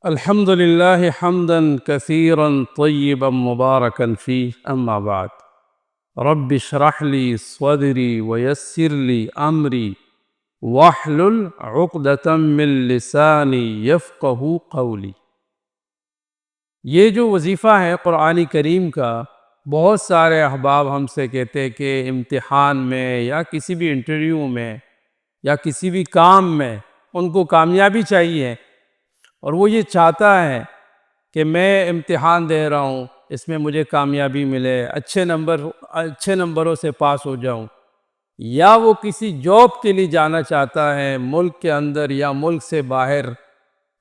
الحمد لله حمدا كثيرا طيبا مباركا فيه أما بعد رب اشرح لي صدري ويسر لي أمري واحلل عقدة من لساني يفقه قولي۔ یہ جو وظیفہ ہے قرآن کریم کا، بہت سارے احباب ہم سے کہتے ہیں کہ امتحان میں یا کسی بھی انٹرویو میں یا کسی بھی کام میں ان کو کامیابی چاہیے، اور وہ یہ چاہتا ہے کہ میں امتحان دے رہا ہوں، اس میں مجھے کامیابی ملے، اچھے نمبروں سے پاس ہو جاؤں، یا وہ کسی جاب کے لیے جانا چاہتا ہے ملک کے اندر یا ملک سے باہر،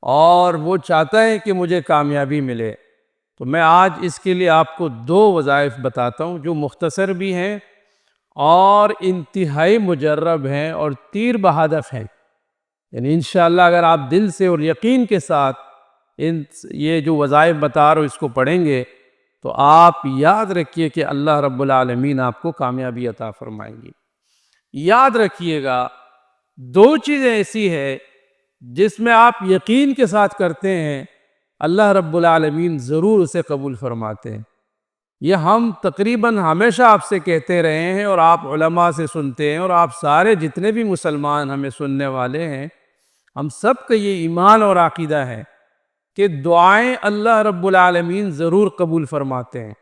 اور وہ چاہتا ہے کہ مجھے کامیابی ملے۔ تو میں آج اس کے لیے آپ کو 2 وظائف بتاتا ہوں جو مختصر بھی ہیں اور انتہائی مجرب ہیں اور تیر بہدف ہیں۔ یعنی انشاءاللہ اگر آپ دل سے اور یقین کے ساتھ یہ جو وظائف بتا رہا ہوں اس کو پڑھیں گے تو آپ یاد رکھیے کہ اللہ رب العالمین آپ کو کامیابی عطا فرمائیں گی۔ یاد رکھیے گا 2 چیزیں ایسی ہیں جس میں آپ یقین کے ساتھ کرتے ہیں، اللہ رب العالمین ضرور اسے قبول فرماتے ہیں۔ یہ ہم تقریباً ہمیشہ آپ سے کہتے رہے ہیں، اور آپ علماء سے سنتے ہیں، اور آپ سارے جتنے بھی مسلمان ہمیں سننے والے ہیں، ہم سب کا یہ ایمان اور عقیدہ ہے کہ دعائیں اللہ رب العالمین ضرور قبول فرماتے ہیں۔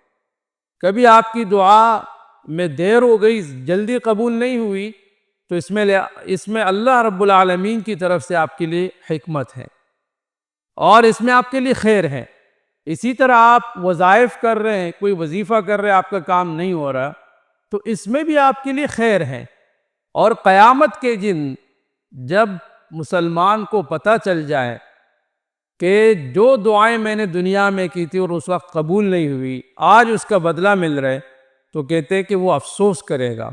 کبھی آپ کی دعا میں دیر ہو گئی، جلدی قبول نہیں ہوئی، تو اس میں اللہ رب العالمین کی طرف سے آپ کے لیے حکمت ہے، اور اس میں آپ کے لیے خیر ہے۔ اسی طرح آپ وظائف کر رہے ہیں، کوئی وظیفہ کر رہے ہیں، آپ کا کام نہیں ہو رہا، تو اس میں بھی آپ کے لیے خیر ہے۔ اور قیامت کے دن جب مسلمان کو پتہ چل جائے کہ جو دعائیں میں نے دنیا میں کی تھی اور اس وقت قبول نہیں ہوئی، آج اس کا بدلہ مل رہا ہے، تو کہتے ہیں کہ وہ افسوس کرے گا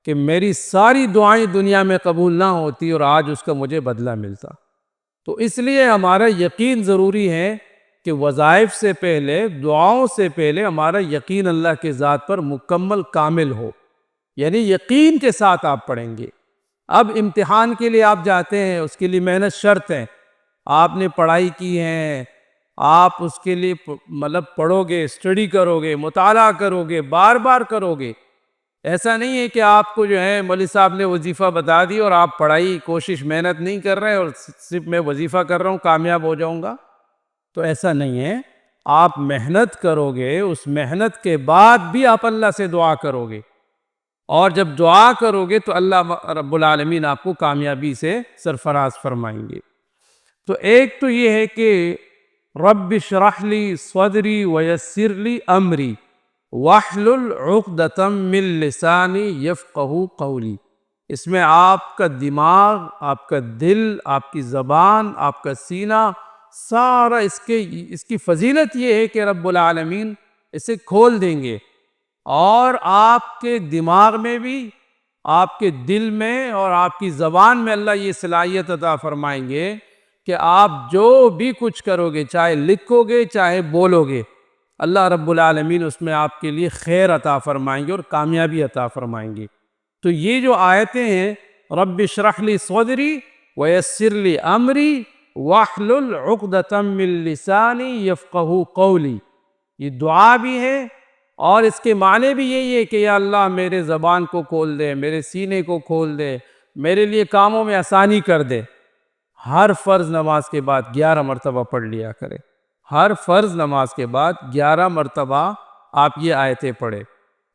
کہ میری ساری دعائیں دنیا میں قبول نہ ہوتی اور آج اس کا مجھے بدلہ ملتا۔ تو اس لیے ہمارا یقین ضروری ہے کہ وظائف سے پہلے، دعاؤں سے پہلے ہمارا یقین اللہ کے ذات پر مکمل کامل ہو، یعنی یقین کے ساتھ آپ پڑھیں گے۔ اب امتحان کے لیے آپ جاتے ہیں، اس کے لیے محنت شرط ہے، آپ نے پڑھائی کی ہے، آپ اس کے لیے پڑھو گے، اسٹڈی کرو گے، مطالعہ کرو گے، بار بار کرو گے۔ ایسا نہیں ہے کہ آپ کو جو ہے مولوی صاحب نے وظیفہ بتا دی اور آپ پڑھائی کوشش محنت نہیں کر رہے اور صرف میں وظیفہ کر رہا ہوں کامیاب ہو جاؤں گا، تو ایسا نہیں ہے۔ آپ محنت کرو گے، اس محنت کے بعد بھی آپ اللہ سے دعا کرو گے، اور جب دعا کرو گے تو اللہ رب العالمین آپ کو کامیابی سے سرفراز فرمائیں گے۔ تو ایک تو یہ ہے کہ رب اشرح لی صدری ویسر لی امری واحلل عقدۃ من لسانی یفقہوا قولی۔ اس میں آپ کا دماغ، آپ کا دل، آپ کی زبان، آپ کا سینہ، سارا اس کی فضیلت یہ ہے کہ رب العالمین اسے کھول دیں گے، اور آپ کے دماغ میں بھی، آپ کے دل میں اور آپ کی زبان میں اللہ یہ صلاحیت عطا فرمائیں گے کہ آپ جو بھی کچھ کرو گے، چاہے لکھو گے چاہے بولو گے، اللہ رب العالمین اس میں آپ کے لیے خیر عطا فرمائیں گے اور کامیابی عطا فرمائیں گے۔ تو یہ جو آیتیں ہیں، رب اشرح لی صدری ویسر لی امری واحلل عقدۃ من لسانی یفقہوا قولی، یہ دعا بھی ہے، اور اس کے معنی بھی یہی ہے کہ یا اللہ میرے زبان کو کھول دے، میرے سینے کو کھول دے، میرے لیے کاموں میں آسانی کر دے۔ ہر فرض نماز کے بعد 11 مرتبہ پڑھ لیا کرے، ہر فرض نماز کے بعد 11 مرتبہ آپ یہ آیتیں پڑھیں۔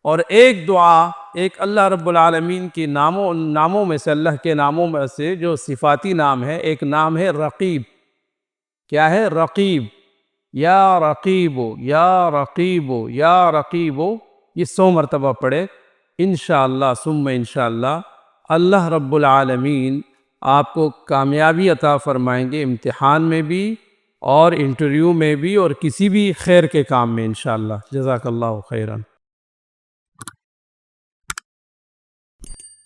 اور ایک دعا، ایک اللہ رب العالمین کی ناموں میں سے، اللہ کے ناموں میں سے جو صفاتی نام ہے، ایک نام ہے رقیب۔ کیا ہے؟ رقیب۔ یا رقیب یا رقیب یا رقیب، یہ 100 مرتبہ پڑھے۔ انشاءاللہ ثم انشاءاللہ اللہ رب العالمین آپ کو کامیابی عطا فرمائیں گے، امتحان میں بھی اور انٹرویو میں بھی اور کسی بھی خیر کے کام میں انشاءاللہ۔ جزاک اللہ خیرا۔